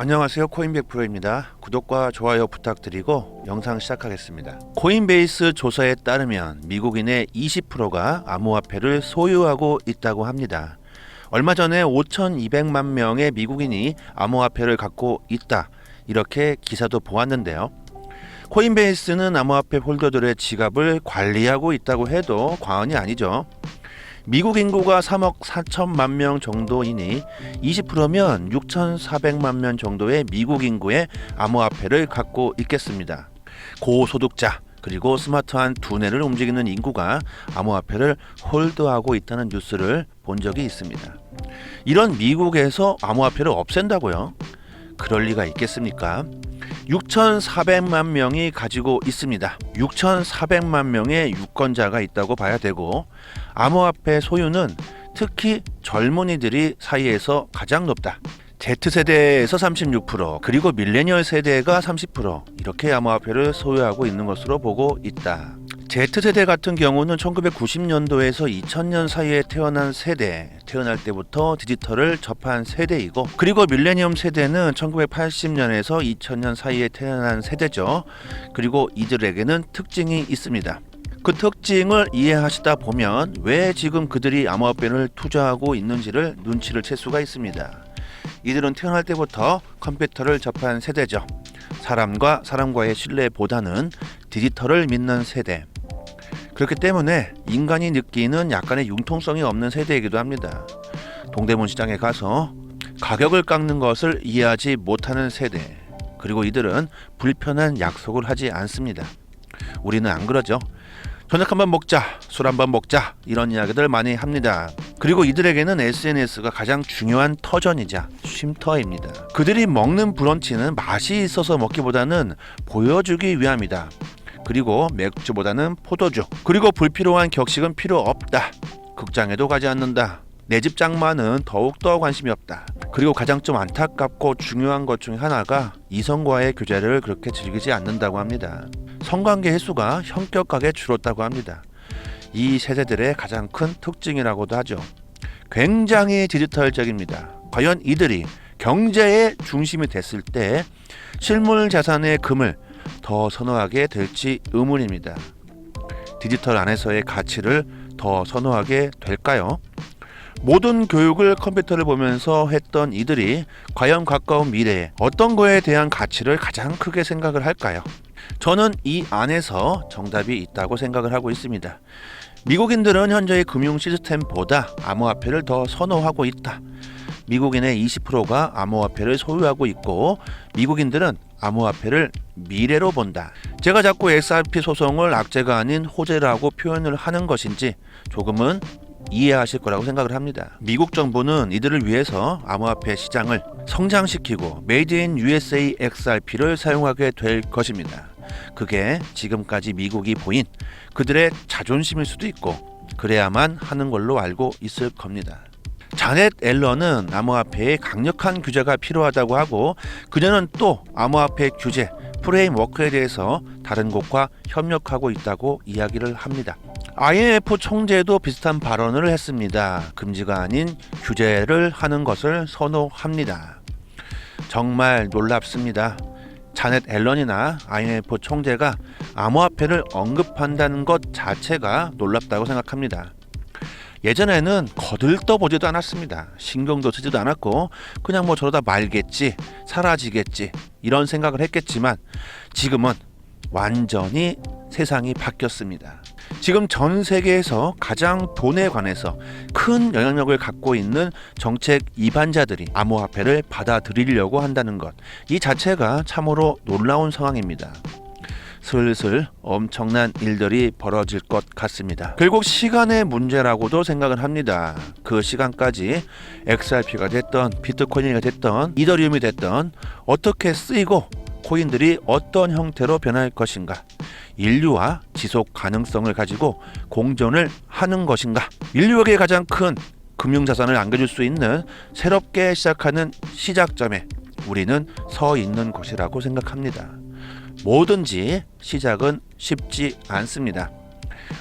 안녕하세요, 코인백 프로입니다. 구독과 좋아요 부탁드리고 영상 시작하겠습니다. 코인베이스 조사에 따르면 미국인의 20%가 암호화폐를 소유하고 있다고 합니다. 얼마 전에 5,200만 명의 미국인이 암호화폐를 갖고 있다, 이렇게 기사도 보았는데요. 코인베이스는 암호화폐 홀더들의 지갑을 관리하고 있다고 해도 과언이 아니죠. 미국 인구가 3억 4천만 명 정도이니 20%면 6,400만 명 정도의 미국 인구의 암호화폐를 갖고 있겠습니다. 고소득자 그리고 스마트한 두뇌를 움직이는 인구가 암호화폐를 홀드하고 있다는 뉴스를 본 적이 있습니다. 이런 미국에서 암호화폐를 없앤다고요? 그럴 리가 있겠습니까? 6,400만 명이 가지고 있습니다. 6,400만 명의 유권자가 있다고 봐야 되고, 암호화폐 소유는 특히 젊은이들이 사이에서 가장 높다. Z세대에서 36%, 그리고 밀레니얼 세대가 30%, 이렇게 암호화폐를 소유하고 있는 것으로 보고 있다. Z세대 같은 경우는 1990년도에서 2000년 사이에 태어난 세대, 태어날 때부터 디지털을 접한 세대이고, 그리고 밀레니엄 세대는 1980년에서 2000년 사이에 태어난 세대죠. 그리고 이들에게는 특징이 있습니다. 그 특징을 이해하시다 보면 왜 지금 그들이 암호화폐를 투자하고 있는지를 눈치를 챌 수가 있습니다. 이들은 태어날 때부터 컴퓨터를 접한 세대죠. 사람과 사람과의 신뢰보다는 디지털을 믿는 세대. 그렇기 때문에 인간이 느끼는 약간의 융통성이 없는 세대이기도 합니다. 동대문 시장에 가서 가격을 깎는 것을 이해하지 못하는 세대. 그리고 이들은 불편한 약속을 하지 않습니다. 우리는 안 그러죠. 저녁 한번 먹자, 술 한번 먹자, 이런 이야기들 많이 합니다. 그리고 이들에게는 SNS가 가장 중요한 터전이자 쉼터입니다. 그들이 먹는 브런치는 맛이 있어서 먹기보다는 보여주기 위함이다. 그리고 맥주보다는 포도주, 그리고 불필요한 격식은 필요 없다. 극장에도 가지 않는다. 내 집 장마는 더욱더 관심이 없다. 그리고 가장 좀 안타깝고 중요한 것 중 하나가 이성과의 교제를 그렇게 즐기지 않는다고 합니다. 성관계 횟수가 현격하게 줄었다고 합니다. 이 세대들의 가장 큰 특징이라고도 하죠. 굉장히 디지털적입니다. 과연 이들이 경제의 중심이 됐을 때 실물 자산의 금을 더 선호하게 될지 의문입니다. 디지털 안에서의 가치를 더 선호하게 될까요? 모든 교육을 컴퓨터를 보면서 했던 이들이 과연 가까운 미래에 어떤 거에 대한 가치를 가장 크게 생각을 할까요? 저는 이 안에서 정답이 있다고 생각을 하고 있습니다. 미국인들은 현재의 금융 시스템보다 암호화폐를 더 선호하고 있다. 미국인의 20%가 암호화폐를 소유하고 있고, 미국인들은 암호화폐를 미래로 본다. 제가 자꾸 XRP 소송을 악재가 아닌 호재라고 표현을 하는 것인지 조금은 이해하실 거라고 생각을 합니다. 미국 정부는 이들을 위해서 암호화폐 시장을 성장시키고 메이드 인 USA XRP를 사용하게 될 것입니다. 그게 지금까지 미국이 보인 그들의 자존심일 수도 있고, 그래야만 하는 걸로 알고 있을 겁니다. 자넷 앨런은 암호화폐에 강력한 규제가 필요하다고 하고, 그녀는 또 암호화폐 규제 프레임워크에 대해서 다른 곳과 협력하고 있다고 이야기를 합니다. IMF 총재도 비슷한 발언을 했습니다. 금지가 아닌 규제를 하는 것을 선호합니다. 정말 놀랍습니다. 자넷 앨런이나 IMF 총재가 암호화폐를 언급한다는 것 자체가 놀랍다고 생각합니다. 예전에는 거들떠보지도 않았습니다. 신경도 쓰지도 않았고 그냥 뭐 저러다 말겠지, 사라지겠지, 이런 생각을 했겠지만 지금은 완전히 세상이 바뀌었습니다. 지금 전 세계에서 가장 돈에 관해서 큰 영향력을 갖고 있는 정책 이반자들이 암호화폐를 받아들이려고 한다는 것, 이 자체가 참으로 놀라운 상황입니다. 슬슬 엄청난 일들이 벌어질 것 같습니다. 결국 시간의 문제라고도 생각을 합니다. 그 시간까지 XRP가 됐던 비트코인이 됐던 이더리움이 됐던 어떻게 쓰이고 코인들이 어떤 형태로 변할 것인가, 인류와 지속 가능성을 가지고 공존을 하는 것인가, 인류에게 가장 큰 금융자산을 안겨줄 수 있는 새롭게 시작하는 시작점에 우리는 서 있는 것이라고 생각합니다. 뭐든지 시작은 쉽지 않습니다.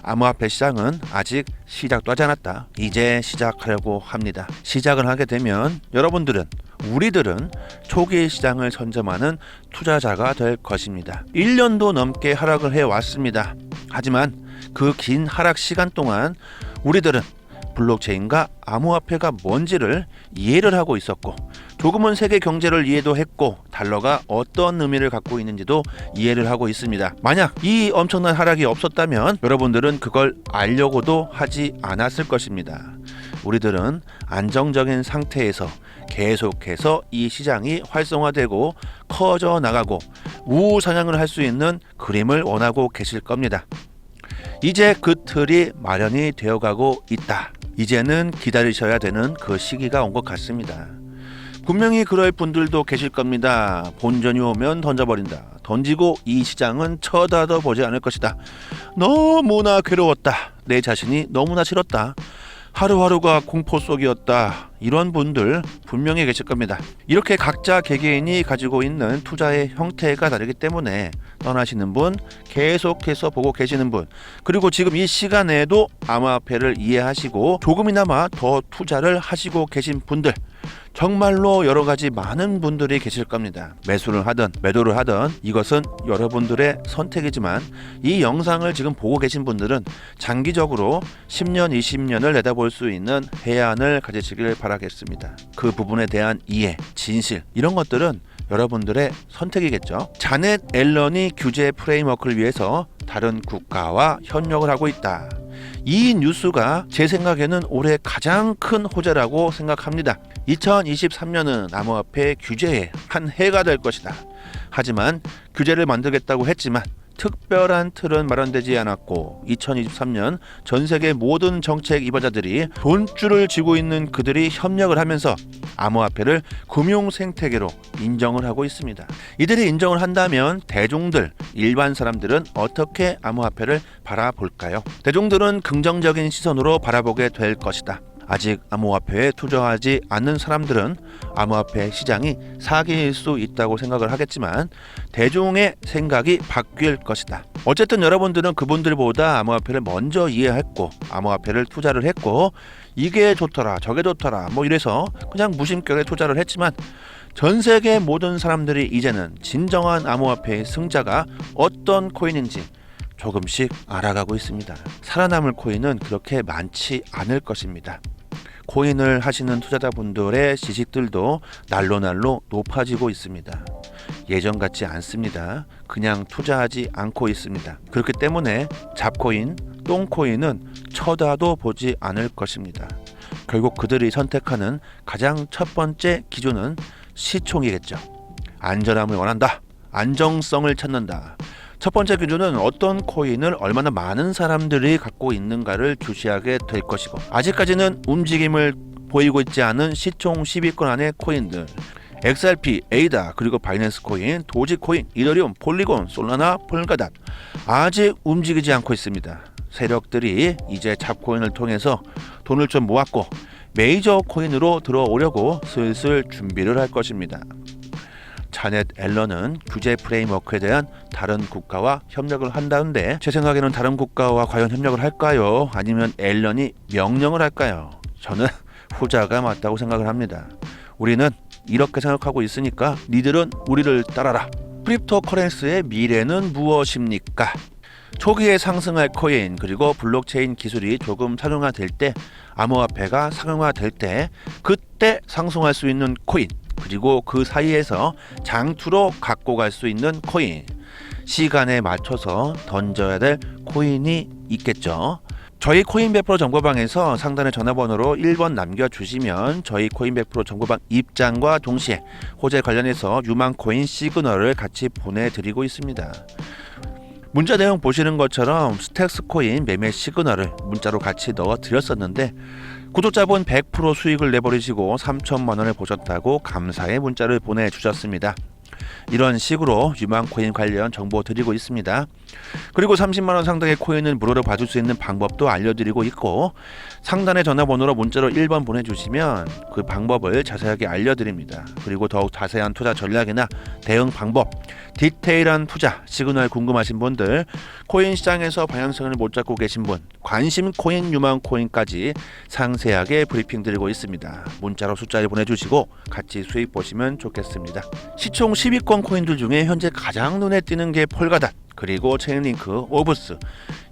암호화폐 시장은 아직 시작도 하지 않았다. 이제 시작하려고 합니다. 시작을 하게 되면 여러분들은 우리들은 초기 시장을 선점하는 투자자가 될 것입니다. 1년도 넘게 하락을 해왔습니다. 하지만 그 긴 하락 시간 동안 우리들은 블록체인과 암호화폐가 뭔지를 이해를 하고 있었고, 조금은 세계 경제를 이해도 했고, 달러가 어떤 의미를 갖고 있는지도 이해를 하고 있습니다. 만약 이 엄청난 하락이 없었다면 여러분들은 그걸 알려고도 하지 않았을 것입니다. 우리들은 안정적인 상태에서 계속해서 이 시장이 활성화되고 커져 나가고 우상향을 할 수 있는 그림을 원하고 계실 겁니다. 이제 그 틀이 마련이 되어가고 있다. 이제는 기다리셔야 되는 그 시기가 온 것 같습니다. 분명히 그럴 분들도 계실 겁니다. 본전이 오면 던져버린다. 던지고 이 시장은 쳐다도 보지 않을 것이다. 너무나 괴로웠다. 내 자신이 너무나 싫었다. 하루하루가 공포 속이었다. 이런 분들 분명히 계실 겁니다. 이렇게 각자 개개인이 가지고 있는 투자의 형태가 다르기 때문에 떠나시는 분, 계속해서 보고 계시는 분, 그리고 지금 이 시간에도 암호화폐를 이해하시고 조금이나마 더 투자를 하시고 계신 분들, 정말로 여러 가지 많은 분들이 계실 겁니다. 매수를 하든 매도를 하든 이것은 여러분들의 선택이지만, 이 영상을 지금 보고 계신 분들은 장기적으로 10년, 20년을 내다볼 수 있는 해안을 가지시길 바라겠습니다. 그 부분에 대한 이해, 진실, 이런 것들은 여러분들의 선택이겠죠. 자넷 앨런이 규제 프레임워크를 위해서 다른 국가와 협력을 하고 있다. 이 뉴스가 제 생각에는 올해 가장 큰 호재라고 생각합니다. 2023년은 암호화폐 규제의 한 해가 될 것이다. 하지만 규제를 만들겠다고 했지만 특별한 틀은 마련되지 않았고, 2023년 전 세계 모든 정책 입어자들이 돈줄을 쥐고 있는 그들이 협력을 하면서 암호화폐를 금융 생태계로 인정을 하고 있습니다. 이들이 인정을 한다면 대중들, 일반 사람들은 어떻게 암호화폐를 바라볼까요? 대중들은 긍정적인 시선으로 바라보게 될 것이다. 아직 암호화폐에 투자하지 않는 사람들은 암호화폐 시장이 사기일 수 있다고 생각을 하겠지만, 대중의 생각이 바뀔 것이다. 어쨌든 여러분들은 그분들보다 암호화폐를 먼저 이해했고, 암호화폐를 투자를 했고, 이게 좋더라 저게 좋더라 이래서 그냥 무심결에 투자를 했지만, 전 세계 모든 사람들이 이제는 진정한 암호화폐의 승자가 어떤 코인인지 조금씩 알아가고 있습니다. 살아남을 코인은 그렇게 많지 않을 것입니다. 코인을 하시는 투자자분들의 지식들도 날로 높아지고 있습니다. 예전 같지 않습니다. 그냥 투자하지 않고 있습니다. 그렇기 때문에 잡코인, 똥코인은 쳐다도 보지 않을 것입니다. 결국 그들이 선택하는 가장 첫 번째 기준은 시총이겠죠. 안전함을 원한다. 안정성을 찾는다. 첫 번째 기준은 어떤 코인을 얼마나 많은 사람들이 갖고 있는가를 주시하게 될 것이고, 아직까지는 움직임을 보이고 있지 않은 시총 10위권 안의 코인들, XRP, 에이다, 그리고 바이낸스 코인, 도지코인, 이더리움, 폴리곤, 솔라나, 폴가닷, 아직 움직이지 않고 있습니다. 세력들이 이제 잡코인을 통해서 돈을 좀 모았고 메이저 코인으로 들어오려고 슬슬 준비를 할 것입니다. 자넷 앨런은 규제 프레임워크에 대한 다른 국가와 협력을 한다는데, 제 생각에는 다른 국가와 과연 협력을 할까요? 아니면 앨런이 명령을 할까요? 저는 후자가 맞다고 생각을 합니다. 우리는 이렇게 생각하고 있으니까 니들은 우리를 따라라. 크립토 커런시의 미래는 무엇입니까? 초기에 상승할 코인, 그리고 블록체인 기술이 조금 상용화될 때, 암호화폐가 상용화될 때, 그때 상승할 수 있는 코인, 그리고 그 사이에서 장투로 갖고 갈 수 있는 코인, 시간에 맞춰서 던져야 될 코인이 있겠죠. 저희 코인 100% 정보방에서 상단의 전화번호로 1번 남겨주시면 저희 코인 100% 정보방 입장과 동시에 호재 관련해서 유망코인 시그널을 같이 보내드리고 있습니다. 문자 내용 보시는 것처럼 스택스 코인 매매 시그널을 문자로 같이 넣어드렸었는데, 구독자분 100% 수익을 내버리시고 3천만 원을 보셨다고 감사의 문자를 보내주셨습니다. 이런 식으로 유망코인 관련 정보 드리고 있습니다. 그리고 30만 원 상당의 코인을 무료로 받을 수 있는 방법도 알려드리고 있고, 상단의 전화번호로 문자로 1번 보내주시면 그 방법을 자세하게 알려드립니다. 그리고 더욱 자세한 투자 전략이나 대응 방법, 디테일한 투자 시그널 궁금하신 분들, 코인 시장에서 방향성을 못 잡고 계신 분, 관심 코인, 유망 코인까지 상세하게 브리핑 드리고 있습니다. 문자로 숫자를 보내주시고 같이 수익 보시면 좋겠습니다. 시총 10위권 코인들 중에 현재 가장 눈에 띄는 게 폴가닷, 그리고 체인링크, 오브스.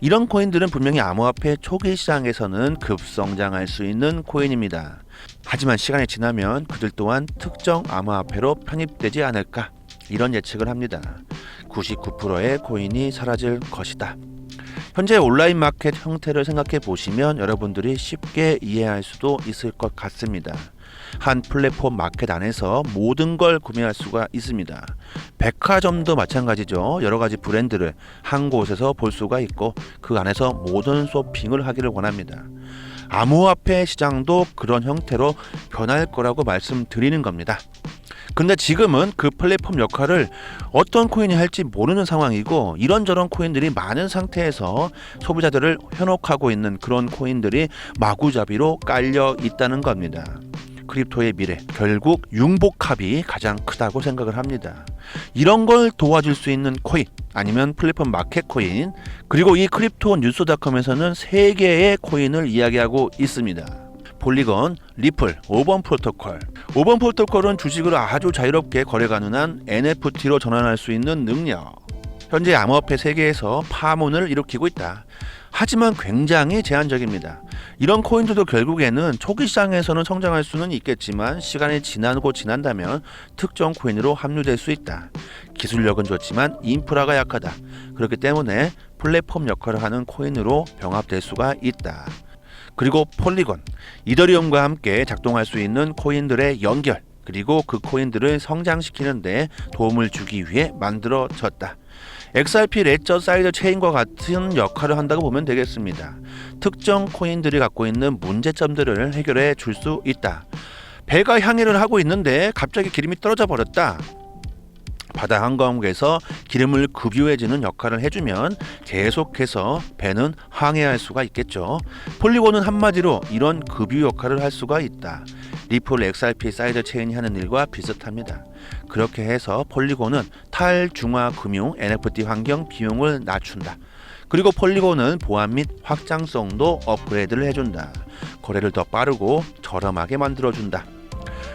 이런 코인들은 분명히 암호화폐 초기 시장에서는 급성장할 수 있는 코인입니다. 하지만 시간이 지나면 그들 또한 특정 암호화폐로 편입되지 않을까, 이런 예측을 합니다. 99%의 코인이 사라질 것이다. 현재 온라인 마켓 형태를 생각해 보시면 여러분들이 쉽게 이해할 수도 있을 것 같습니다. 한 플랫폼 마켓 안에서 모든 걸 구매할 수가 있습니다. 백화점도 마찬가지죠. 여러 가지 브랜드를 한 곳에서 볼 수가 있고 그 안에서 모든 쇼핑을 하기를 원합니다. 암호화폐 시장도 그런 형태로 변할 거라고 말씀드리는 겁니다. 근데 지금은 그 플랫폼 역할을 어떤 코인이 할지 모르는 상황이고, 이런저런 코인들이 많은 상태에서 소비자들을 현혹하고 있는 그런 코인들이 마구잡이로 깔려 있다는 겁니다. 크립토의 미래, 결국 융복합이 가장 크다고 생각을 합니다. 이런 걸 도와줄 수 있는 코인, 아니면 플랫폼 마켓 코인, 그리고 이 크립토 뉴스닷컴에서는 3개의 코인을 이야기하고 있습니다. 폴리건, 리플, 5번 프로토콜. 5번 프로토콜은 주식을 아주 자유롭게 거래 가능한 NFT로 전환할 수 있는 능력. 현재 암호화폐 세계에서 파문을 일으키고 있다. 하지만 굉장히 제한적입니다. 이런 코인들도 결국에는 초기 시장에서는 성장할 수는 있겠지만 시간이 지나고 지난다면 특정 코인으로 합류될 수 있다. 기술력은 좋지만 인프라가 약하다. 그렇기 때문에 플랫폼 역할을 하는 코인으로 병합될 수가 있다. 그리고 폴리건, 이더리움과 함께 작동할 수 있는 코인들의 연결, 그리고 그 코인들을 성장시키는 데 도움을 주기 위해 만들어졌다. XRP 레저 사이드 체인과 같은 역할을 한다고 보면 되겠습니다. 특정 코인들이 갖고 있는 문제점들을 해결해 줄 수 있다. 배가 항해를 하고 있는데 갑자기 기름이 떨어져 버렸다. 바다 한가운데서 기름을 급유해주는 역할을 해주면 계속해서 배는 항해할 수가 있겠죠. 폴리곤은 한마디로 이런 급유 역할을 할 수가 있다. 리플 XRP 사이드 체인이 하는 일과 비슷합니다. 그렇게 해서 폴리곤은 탈중화 금융 NFT 환경 비용을 낮춘다. 그리고 폴리곤은 보안 및 확장성도 업그레이드를 해준다. 거래를 더 빠르고 저렴하게 만들어준다.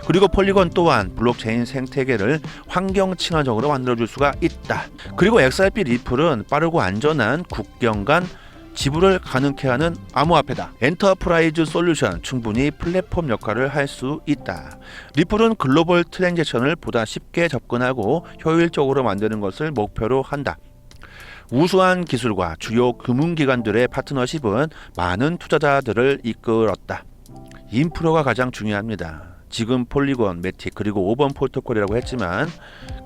그리고 폴리곤 또한 블록체인 생태계를 환경 친화적으로 만들어줄 수가 있다. 그리고 XRP 리플은 빠르고 안전한 국경 간 지불을 가능케 하는 암호화폐다. 엔터프라이즈 솔루션, 충분히 플랫폼 역할을 할 수 있다. 리플은 글로벌 트랜잭션을 보다 쉽게 접근하고 효율적으로 만드는 것을 목표로 한다. 우수한 기술과 주요 금융기관들의 파트너십은 많은 투자자들을 이끌었다. 인프라가 가장 중요합니다. 지금 폴리곤, 매틱, 그리고 5번 프로토콜이라고 했지만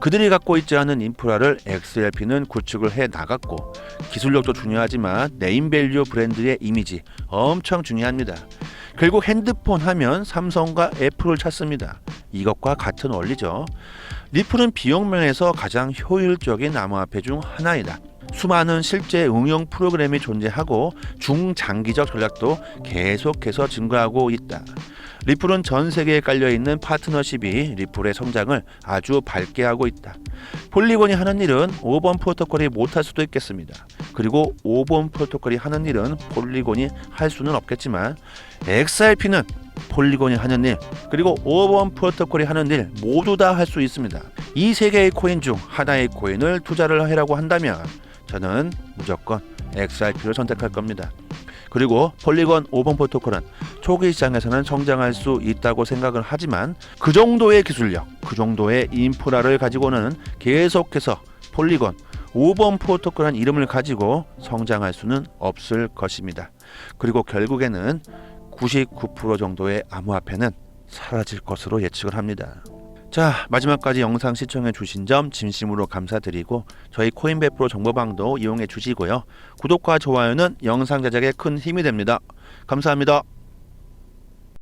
그들이 갖고 있지 않은 인프라를 XRP는 구축을 해 나갔고, 기술력도 중요하지만 네임밸류 브랜드의 이미지 엄청 중요합니다. 결국 핸드폰 하면 삼성과 애플을 찾습니다. 이것과 같은 원리죠. 리플은 비용 면에서 가장 효율적인 암호화폐 중 하나이다. 수많은 실제 응용 프로그램이 존재하고 중장기적 전략도 계속해서 증가하고 있다. 리플은 전 세계에 깔려있는 파트너십이 리플의 성장을 아주 밝게 하고 있다. 폴리곤이 하는 일은 5번 프로토콜이 못할 수도 있겠습니다. 그리고 5번 프로토콜이 하는 일은 폴리곤이 할 수는 없겠지만 XRP는 폴리곤이 하는 일, 그리고 5번 프로토콜이 하는 일 모두 다 할 수 있습니다. 이 세 개의 코인 중 하나의 코인을 투자를 하라고 한다면 저는 무조건 XRP를 선택할 겁니다. 그리고 폴리곤 5번 프로토콜은 초기 시장에서는 성장할 수 있다고 생각을 하지만 그 정도의 기술력, 그 정도의 인프라를 가지고는 계속해서 폴리곤 5번 프로토콜이라는 이름을 가지고 성장할 수는 없을 것입니다. 그리고 결국에는 99% 정도의 암호화폐는 사라질 것으로 예측을 합니다. 자, 마지막까지 영상 시청해 주신 점 진심으로 감사드리고 저희 코인베 프로 정보방도 이용해 주시고요. 구독과 좋아요는 영상 제작에 큰 힘이 됩니다. 감사합니다.